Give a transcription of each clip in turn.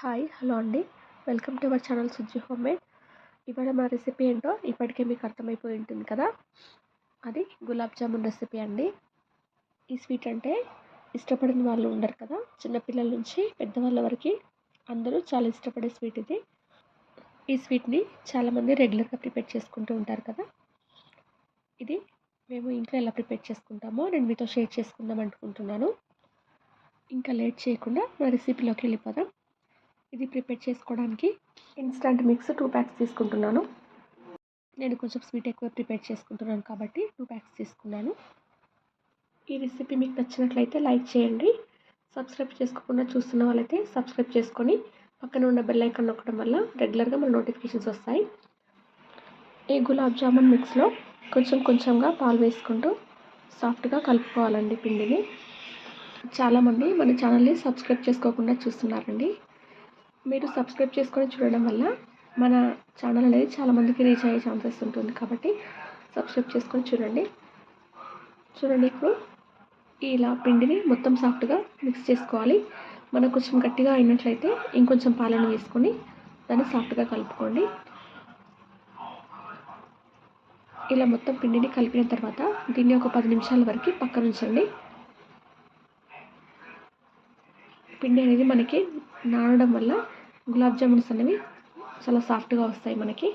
Hi hello అండి. Welcome to our channel Sujji homemade. ఇవాళ మన రెసిపీ ఏంటో ఇప్పటికే మీకు అర్థమైపోయి ఉంటుంది కదా. అది గులాబ్ జామున్ రెసిపీ అండి. ఈ స్వీట్ అంటే ఇష్టపడని వాళ్ళు ఉండరు కదా. చిన్నపిల్లల నుంచి పెద్దవాళ్ళ వరకు అందరూ చాలా ఇష్టపడే స్వీట్ ఇది. ఈ స్వీట్ని చాలామంది రెగ్యులర్గా ప్రిపేర్ చేసుకుంటూ ఉంటారు కదా. ఇది మేము ఇంట్లో ఎలా ప్రిపేర్ చేసుకుంటామో నేను మీతో షేర్ చేసుకుందాం అనుకుంటున్నాను. ఇంకా లేట్ చేయకుండా మన రెసిపీలోకి వెళ్ళిపోదాం. ఇది ప్రిపేర్ చేసుకోవడానికి ఇన్స్టంట్ మిక్స్ 2 ప్యాక్స్ తీసుకుంటున్నాను. నేను కొంచెం స్వీట్ ఎక్కువ ప్రిపేర్ చేసుకుంటున్నాను కాబట్టి 2 ప్యాక్స్ తీసుకున్నాను. ఈ రెసిపీ మీకు నచ్చినట్లయితే లైక్ చేయండి. సబ్స్క్రైబ్ చేసుకోకుండా చూస్తున్న వాళ్ళైతే సబ్స్క్రైబ్ చేసుకొని పక్కన ఉన్న బెల్ ఐకాన్ నొక్కడం వల్ల రెగ్యులర్గా మన నోటిఫికేషన్స్ వస్తాయి. ఈ గులాబ్ జామున్ మిక్స్లో కొంచెంగా పాలు వేసుకుంటూ సాఫ్ట్గా కలుపుకోవాలండి పిండిని. చాలామంది మన ఛానల్ని సబ్స్క్రైబ్ చేసుకోకుండా చూస్తున్నారండి. మీరు సబ్స్క్రైబ్ చేసుకొని చూడడం వల్ల మన ఛానల్ అనేది చాలామందికి రీచ్ అయ్యే ఛాన్సెస్ ఉంటుంది కాబట్టి సబ్స్క్రైబ్ చేసుకొని చూడండి. ఇప్పుడు ఇలా పిండిని మొత్తం సాఫ్ట్గా మిక్స్ చేసుకోవాలి. మనకు కొంచెం గట్టిగా అయినట్లయితే ఇంకొంచెం పాలను వేసుకొని దాన్ని సాఫ్ట్గా కలుపుకోండి. ఇలా మొత్తం పిండిని కలిపిన తర్వాత దీన్ని ఒక 10 నిమిషాల వరకు పక్కన ఉంచండి. పిండి అనేది మనకి నానడం వల్ల గులాబ్ జామున్స్ అనేవి చాలా సాఫ్ట్గా వస్తాయి మనకి.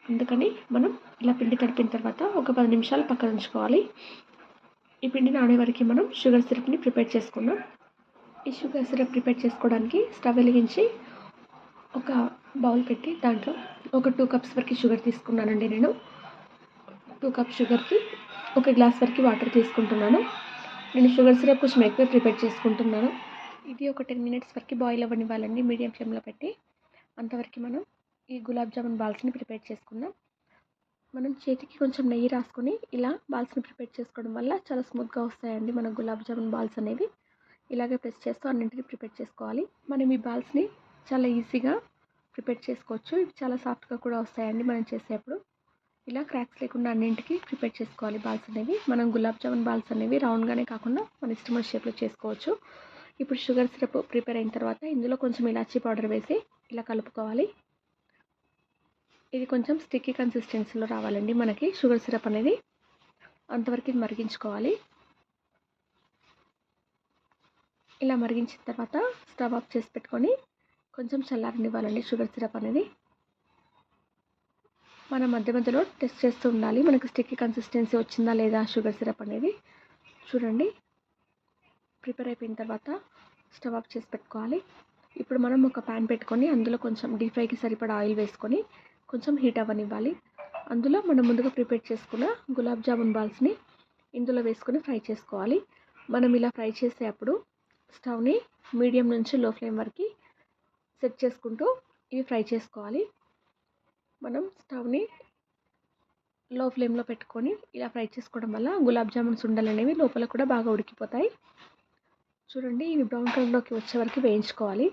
అందుకని మనం ఇలా పిండి తడిపిన తర్వాత ఒక 10 నిమిషాలు పక్కన ఉంచుకోవాలి. ఈ పిండి నానే వరకు మనం షుగర్ సిరప్ని ప్రిపేర్ చేసుకుందాం. ఈ షుగర్ సిరప్ ప్రిపేర్ చేసుకోవడానికి స్టవ్ వెలిగించి ఒక బౌల్ పెట్టి దాంట్లో ఒక 2 కప్స్ వరకు షుగర్ తీసుకున్నానండి. నేను 2 కప్ షుగర్కి 1 గ్లాస్ వరకు వాటర్ తీసుకుంటున్నాను. నేను షుగర్ సిరప్ కొంచెం ఎక్కువ ప్రిపేర్ చేసుకుంటున్నాను. ఇది ఒక 10 మినిట్స్ వరకు బాయిల్ అవ్వనివ్వాలండి మీడియం ఫ్లేమ్లో పెట్టి. అంతవరకు మనం ఈ గులాబ్ జామున్ బాల్స్ని ప్రిపేర్ చేసుకుందాం. మనం చేతికి కొంచెం నెయ్యి రాసుకొని ఇలా బాల్స్ని ప్రిపేర్ చేసుకోవడం వల్ల చాలా స్మూత్గా వస్తాయండి మన గులాబ్ జామున్ బాల్స్ అనేవి. ఇలాగే ప్రెస్ చేస్తూ అన్నింటినీ ప్రిపేర్ చేసుకోవాలి. మనం ఈ బాల్స్ని చాలా ఈజీగా ప్రిపేర్ చేసుకోవచ్చు. ఇవి చాలా సాఫ్ట్గా కూడా వస్తాయండి మనం చేసేప్పుడు. ఇలా క్రాక్స్ లేకుండా అన్నింటికి ప్రిపేర్ చేసుకోవాలి బాల్స్ అనేవి. మనం గులాబ్ జామున్ బాల్స్ అనేవి రౌండ్గానే కాకుండా మన ఇష్టమైన షేప్లో చేసుకోవచ్చు. ఇప్పుడు షుగర్ సిరప్ ప్రిపేర్ అయిన తర్వాత ఇందులో కొంచెం ఇలాచీ పౌడర్ వేసి ఇలా కలుపుకోవాలి. ఇది కొంచెం స్టిక్కీ కన్సిస్టెన్సీలో రావాలండి మనకి షుగర్ సిరప్ అనేది. అంతవరకు ఇది మరిగించుకోవాలి. ఇలా మరిగించిన తర్వాత స్టవ్ ఆఫ్ చేసి పెట్టుకొని కొంచెం చల్లారనివ్వాలండి షుగర్ సిరప్ అనేది. మనం మధ్యలో టెస్ట్ చేస్తూ ఉండాలి మనకి స్టిక్కీ కన్సిస్టెన్సీ వచ్చిందా లేదా షుగర్ సిరప్ అనేది. చూడండి ప్రిపేర్ అయిపోయిన తర్వాత స్టవ్ ఆఫ్ చేసి పెట్టుకోవాలి. ఇప్పుడు మనం ఒక ప్యాన్ పెట్టుకొని అందులో కొంచెం డీప్ ఫ్రైకి సరిపడా ఆయిల్ వేసుకొని కొంచెం హీట్ అవ్వనివ్వాలి. అందులో మనం ముందుగా ప్రిపేర్ చేసుకున్న గులాబ్ జామున్ బాల్స్ని ఇందులో వేసుకొని ఫ్రై చేసుకోవాలి. మనం ఇలా ఫ్రై చేసేటప్పుడు స్టవ్ని మీడియం నుంచి లో ఫ్లేమ్ వరకు సెట్ చేసుకుంటూ ఇవి ఫ్రై చేసుకోవాలి. మనం స్టవ్ని లో ఫ్లేమ్లో పెట్టుకొని ఇలా ఫ్రై చేసుకోవడం వల్ల గులాబ్ జామున్స్ ఉండలు అనేవి లోపల కూడా బాగా ఉడికిపోతాయి. చూడండి ఇవి బ్రౌన్ కలర్లోకి వచ్చే వరకు వేయించుకోవాలి.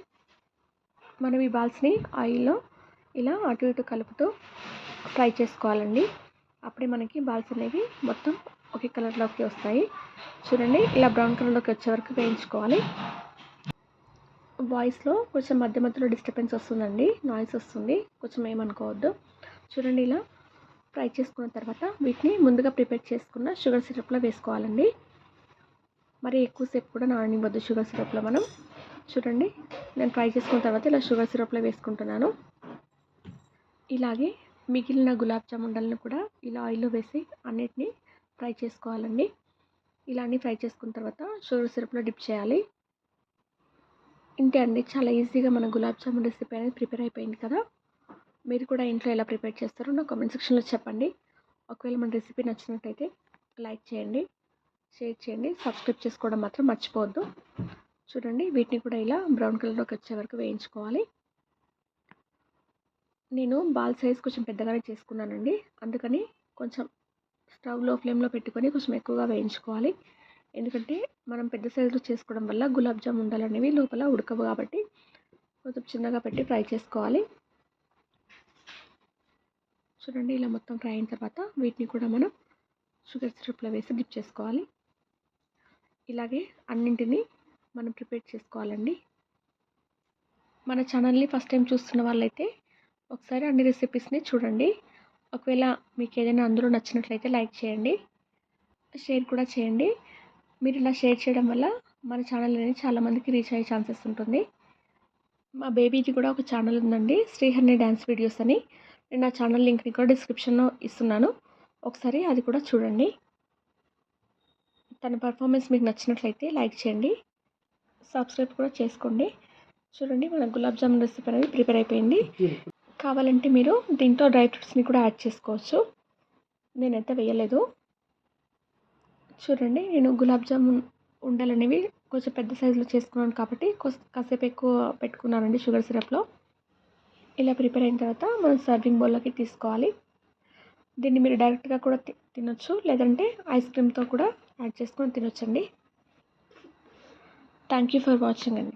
మనం ఈ బాల్స్ని ఆయిల్లో ఇలా అటు ఇటు కలుపుతూ ఫ్రై చేసుకోవాలండి. అప్పుడే మనకి బాల్స్ అనేవి మొత్తం ఒకే కలర్లోకి వస్తాయి. చూడండి ఇలా బ్రౌన్ కలర్లోకి వచ్చే వరకు వేయించుకోవాలి. వాయిస్లో కొంచెం మధ్యలో డిస్టర్బెన్స్ వస్తుందండి, నాయిస్ వస్తుంది, కొంచెం ఏమనుకోవద్దు. చూడండి ఇలా ఫ్రై చేసుకున్న తర్వాత వీటిని ముందుగా ప్రిపేర్ చేసుకున్న షుగర్ సిరప్లో వేసుకోవాలండి. మరి ఎక్కువసేపు కూడా నాననివ్వద్దు షుగర్ సిరప్లో మనం. చూడండి నేను ఫ్రై చేసుకున్న తర్వాత ఇలా షుగర్ సిరప్లో వేసుకుంటున్నాను. ఇలాగే మిగిలిన గులాబ్ జామున్ ఉండలను కూడా ఇలా ఆయిల్లో వేసి అన్నిటినీ ఫ్రై చేసుకోవాలండి. ఇలా అన్నీ ఫ్రై చేసుకున్న తర్వాత షుగర్ సిరప్లో డిప్ చేయాలి. ఇంతే అండి, చాలా ఈజీగా మన గులాబ్ జామున్ రెసిపీ అనేది ప్రిపేర్ అయిపోయింది కదా. మీరు కూడా ఇంట్లో ఎలా ప్రిపేర్ చేస్తారో నా కామెంట్ సెక్షన్లో చెప్పండి. ఒకవేళ మన రెసిపీ నచ్చినట్టయితే లైక్ చేయండి, షేర్ చేయండి, సబ్స్క్రైబ్ చేసుకోవడం మాత్రం మర్చిపోవద్దు. చూడండి వీటిని కూడా ఇలా బ్రౌన్ కలర్లోకి వచ్చే వరకు వేయించుకోవాలి. నేను బాల్ సైజ్ కొంచెం పెద్దగానే చేసుకున్నానండి, అందుకని కొంచెం స్టవ్ లో ఫ్లేమ్లో పెట్టుకొని కొంచెం ఎక్కువగా వేయించుకోవాలి. ఎందుకంటే మనం పెద్ద సైజులో చేసుకోవడం వల్ల గులాబ్ జామ్ ఉండలు అనేవి లోపల ఉడకవు కాబట్టి కొంచెం చిన్నగా పెట్టి ఫ్రై చేసుకోవాలి. చూడండి ఇలా మొత్తం ఫ్రై అయిన తర్వాత వీటిని కూడా మనం షుగర్ సిరప్లో వేసి డిప్ చేసుకోవాలి. ఇలాగే అన్నింటినీ మనం ప్రిపేర్ చేసుకోవాలండి. మన ఛానల్ని ఫస్ట్ టైం చూస్తున్న వాళ్ళైతే ఒకసారి అన్ని రెసిపీస్ని చూడండి. ఒకవేళ మీకు ఏదైనా అందులో నచ్చినట్లయితే లైక్ చేయండి, షేర్ కూడా చేయండి. మీరు ఇలా షేర్ చేయడం వల్ల మన ఛానల్ అనేది చాలామందికి రీచ్ అయ్యే ఛాన్సెస్ ఉంటుంది. మా బేబీది కూడా ఒక ఛానల్ ఉందండి, శ్రీహర్ని డ్యాన్స్ వీడియోస్ అని. నేను ఆ ఛానల్ లింక్ని కూడా డిస్క్రిప్షన్లో ఇస్తున్నాను, ఒకసారి అది కూడా చూడండి. తన పర్ఫార్మెన్స్ మీకు నచ్చినట్లయితే లైక్ చేయండి, సబ్స్క్రైబ్ కూడా చేసుకోండి. చూడండి, మన గులాబ్ జామున్ రెసిపీ అనేది ప్రిపేర్ అయిపోయింది. కావాలంటే మీరు దీంట్లో డ్రై ఫ్రూట్స్ని కూడా యాడ్ చేసుకోవచ్చు, నేనైతే వేయలేదు. చూడండి, నేను గులాబ్ జామున్ ఉండలు అనేవి కొంచెం పెద్ద సైజులో చేసుకున్నాను కాబట్టి కాసేపు ఎక్కువ పెట్టుకున్నానండి షుగర్ సిరప్లో. ఇలా ప్రిపేర్ అయిన తర్వాత మనం సర్వింగ్ బౌల్లోకి తీసుకోవాలి. దీన్ని మీరు డైరెక్ట్గా కూడా తినొచ్చు, లేదంటే ఐస్ క్రీమ్తో కూడా యాడ్ చేసుకొని తినొచ్చండి. థ్యాంక్ యూ ఫర్ వాచింగ్ అండి.